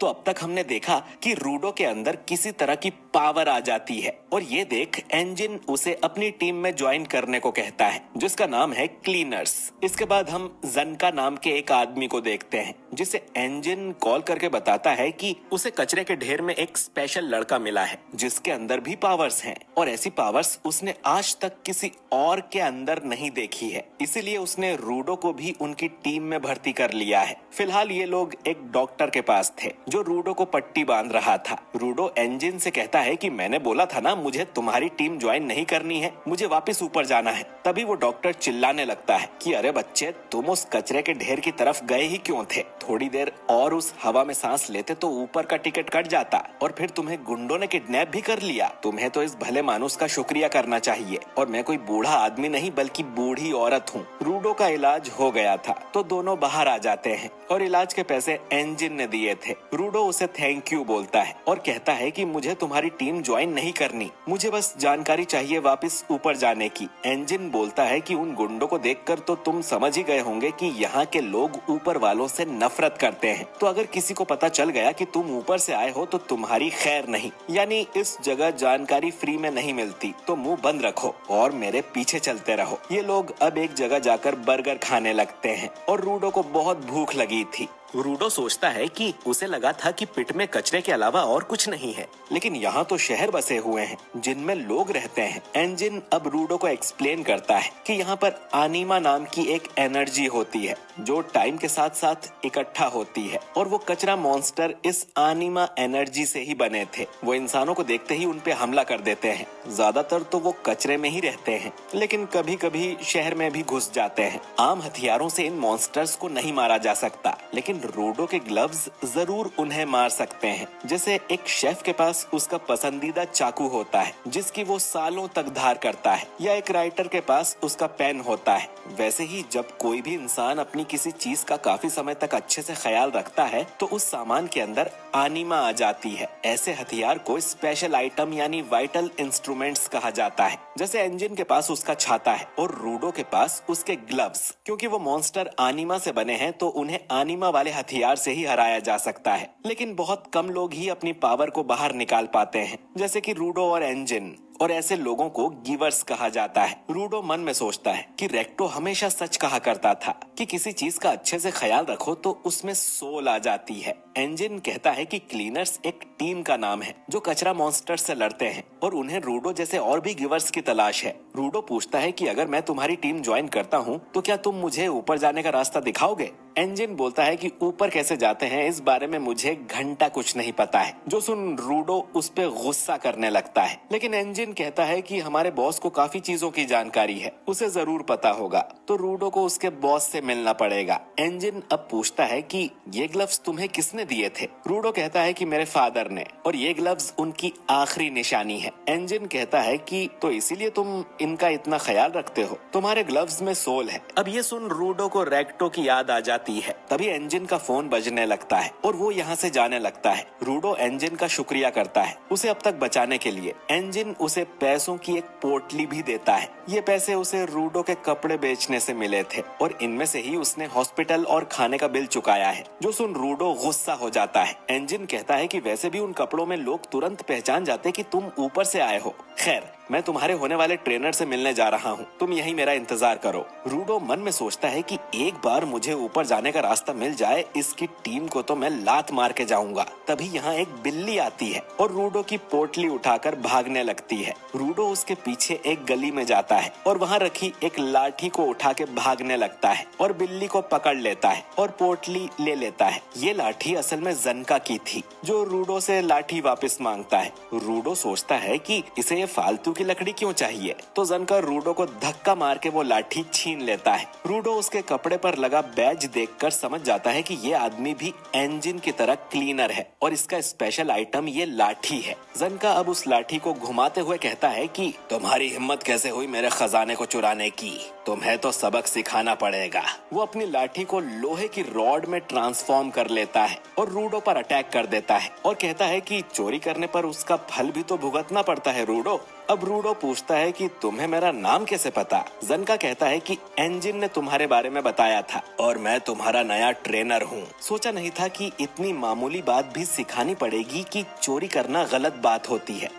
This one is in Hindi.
तो अब तक हमने देखा कि रूडो के अंदर किसी तरह की पावर आ जाती है और ये देख एंजिन उसे अपनी टीम में ज्वाइन करने को कहता है, जिसका नाम है क्लीनर्स। इसके बाद हम जन नाम के एक आदमी को देखते हैं, जिसे एंजिन कॉल करके बताता है कि उसे कचरे के ढेर में एक स्पेशल लड़का मिला है जिसके अंदर भी पावर्स हैं और ऐसी पावर्स उसने आज तक किसी और के अंदर नहीं देखी है। इसीलिए उसने रूडो को भी उनकी टीम में भर्ती कर लिया है। फिलहाल ये लोग एक डॉक्टर के पास थे जो रूडो को पट्टी बांध रहा था। रूडो एंजिन से कहता है कि मैंने बोला था ना, मुझे तुम्हारी टीम ज्वाइन नहीं करनी है, मुझे वापस ऊपर जाना है। तभी वो डॉक्टर चिल्लाने लगता है कि अरे बच्चे, तुम उस कचरे के ढेर की तरफ गए ही क्यों थे? थोड़ी देर और उस हवा में सांस लेते तो ऊपर का टिकट कट जाता और फिर तुम्हें गुंडों ने किडनैप भी कर लिया। तुम्हें तो इस भले मानुस का शुक्रिया करना चाहिए और मैं कोई बूढ़ा आदमी नहीं बल्कि बूढ़ी औरत हूँ। रूडो का इलाज हो गया था तो दोनों बाहर आ जाते हैं और इलाज के पैसे एंजिन ने दिए थे। रूडो उसे थैंक यू बोलता है और कहता है कि मुझे तुम्हारी टीम ज्वाइन नहीं करनी, मुझे बस जानकारी चाहिए वापस ऊपर जाने की। एंजिन बोलता है कि उन गुंडों को देखकर तो तुम समझ ही गए होंगे कि यहाँ के लोग ऊपर वालों से नफरत करते हैं, तो अगर किसी को पता चल गया कि तुम ऊपर से आए हो तो तुम्हारी खैर नहीं। यानी इस जगह जानकारी फ्री में नहीं मिलती, तो मुंह बंद रखो और मेरे पीछे चलते रहो। ये लोग अब एक जगह जाकर बर्गर खाने लगते हैं और रूडो को बहुत भूख लगी थी। रूडो सोचता है कि उसे लगा था कि पिट में कचरे के अलावा और कुछ नहीं है, लेकिन यहाँ तो शहर बसे हुए हैं जिनमें लोग रहते हैं। एंजिन अब रूडो को एक्सप्लेन करता है कि यहाँ पर आनिमा नाम की एक एनर्जी होती है जो टाइम के साथ साथ इकट्ठा होती है और वो कचरा मॉन्स्टर इस आनिमा एनर्जी से ही बने थे। वो इंसानों को देखते ही उन पे हमला कर देते हैं। ज्यादातर तो वो कचरे में ही रहते हैं, लेकिन कभी कभी शहर में भी घुस जाते हैं। आम हथियारों से इन मॉन्स्टर्स को नहीं मारा जा सकता, लेकिन रूडो के ग्लव्स जरूर उन्हें मार सकते हैं। जैसे एक शेफ के पास उसका पसंदीदा चाकू होता है जिसकी वो सालों तक धार करता है, या एक राइटर के पास उसका पेन होता है। वैसे ही जब कोई भी इंसान अपनी किसी चीज का काफी समय तक अच्छे से ख्याल रखता है तो उस सामान के अंदर आनिमा आ जाती है। ऐसे हथियार को स्पेशल आइटम यानी वाइटल इंस्ट्रूमेंट्स कहा जाता है। जैसे एंजिन के पास उसका छाता है और रूडो के पास उसके ग्लव्स। क्योंकि वो मॉन्स्टर आनिमा से बने हैं तो उन्हें आनिमा वाले हथियार से ही हराया जा सकता है, लेकिन बहुत कम लोग ही अपनी पावर को बाहर निकाल पाते हैं, जैसे कि रूडो और एंजिन। और ऐसे लोगों को गिवर्स कहा जाता है। रूडो मन में सोचता है कि रेक्टो हमेशा सच कहा करता था कि किसी चीज का अच्छे से ख्याल रखो तो उसमें सोल आ जाती है। एंजिन कहता है कि क्लीनर्स एक टीम का नाम है जो कचरा मॉन्स्टर से लड़ते हैं और उन्हें रूडो जैसे और भी गिवर्स की तलाश है। रूडो पूछता है कि अगर मैं तुम्हारी टीम ज्वाइन करता हूँ तो क्या तुम मुझे ऊपर जाने का रास्ता दिखाओगे? एंजिन बोलता है कि ऊपर कैसे जाते हैं इस बारे में मुझे घंटा कुछ नहीं पता है। जो सुन रूडो उस पे गुस्सा करने लगता है, लेकिन एंजिन कहता है कि हमारे बॉस को काफी चीजों की जानकारी है, उसे जरूर पता होगा, तो रूडो को उसके बॉस से मिलना पड़ेगा। एंजिन अब पूछता है कि ये ग्लव्स तुम्हें किसने दिए थे? रूडो कहता है कि मेरे फादर ने, और ये ग्लव्स उनकी आखिरी निशानी है। एंजिन कहता है कि तो इसीलिए तुम इनका इतना ख्याल रखते हो, तुम्हारे ग्लव्स में सोल है। अब ये सुन रूडो को रेक्टो की याद आ जाती है। तभी एंजिन का फोन बजने लगता है और वो यहाँ से जाने लगता है। रूडो एंजिन का शुक्रिया करता है उसे अब तक बचाने के लिए। एंजिन उसे पैसों की एक पोटली भी देता है। ये पैसे उसे रूडो के कपड़े बेचने से मिले थे और इनमें से ही उसने हॉस्पिटल और खाने का बिल चुकाया है। जो सुन रूडो गुस्सा हो जाता है। एंजिन कहता है कि वैसे भी उन कपड़ों में लोग तुरंत पहचान जाते कि तुम ऊपर से आए हो। खैर, मैं तुम्हारे होने वाले ट्रेनर से मिलने जा रहा हूँ, तुम यहीं मेरा इंतजार करो। रूडो मन में सोचता है कि एक बार मुझे ऊपर जाने का रास्ता मिल जाए, इसकी टीम को तो मैं लात मार के जाऊंगा। तभी यहाँ एक बिल्ली आती है और रूडो की पोटली उठाकर भागने लगती है। रूडो उसके पीछे एक गली में जाता है और वहाँ रखी एक लाठी को उठा के भागने लगता है और बिल्ली को पकड़ लेता है और पोटली ले लेता है। ये लाठी असल में जनका की थी, जो रूडो से लाठी वापस मांगता है। रूडो सोचता है कि इसे ये फालतू की लकड़ी क्यों चाहिए, तो जनका रूडो को धक्का मार के वो लाठी छीन लेता है। रूडो उसके कपड़े पर लगा बैज देखकर समझ जाता है कि ये आदमी भी एंजिन की तरह क्लीनर है और इसका स्पेशल आइटम ये लाठी है। जनका अब उस लाठी को घुमाते हुए कहता है कि तुम्हारी हिम्मत कैसे हुई मेरे खजाने को चुराने की, तुम्हें तो सबक सिखाना पड़ेगा। वो अपनी लाठी को लोहे की रॉड में ट्रांसफॉर्म कर लेता है और रूडो पर अटैक कर देता है और कहता है कि चोरी करने पर उसका फल भी तो भुगतना पड़ता है रूडो। अब रूडो पूछता है कि तुम्हें मेरा नाम कैसे पता? जन का कहता है कि एंजिन ने तुम्हारे बारे में बताया था और मैं तुम्हारा नया ट्रेनर हूँ। सोचा नहीं था कि इतनी मामूली बात भी सिखानी पड़ेगी कि चोरी करना गलत बात होती है।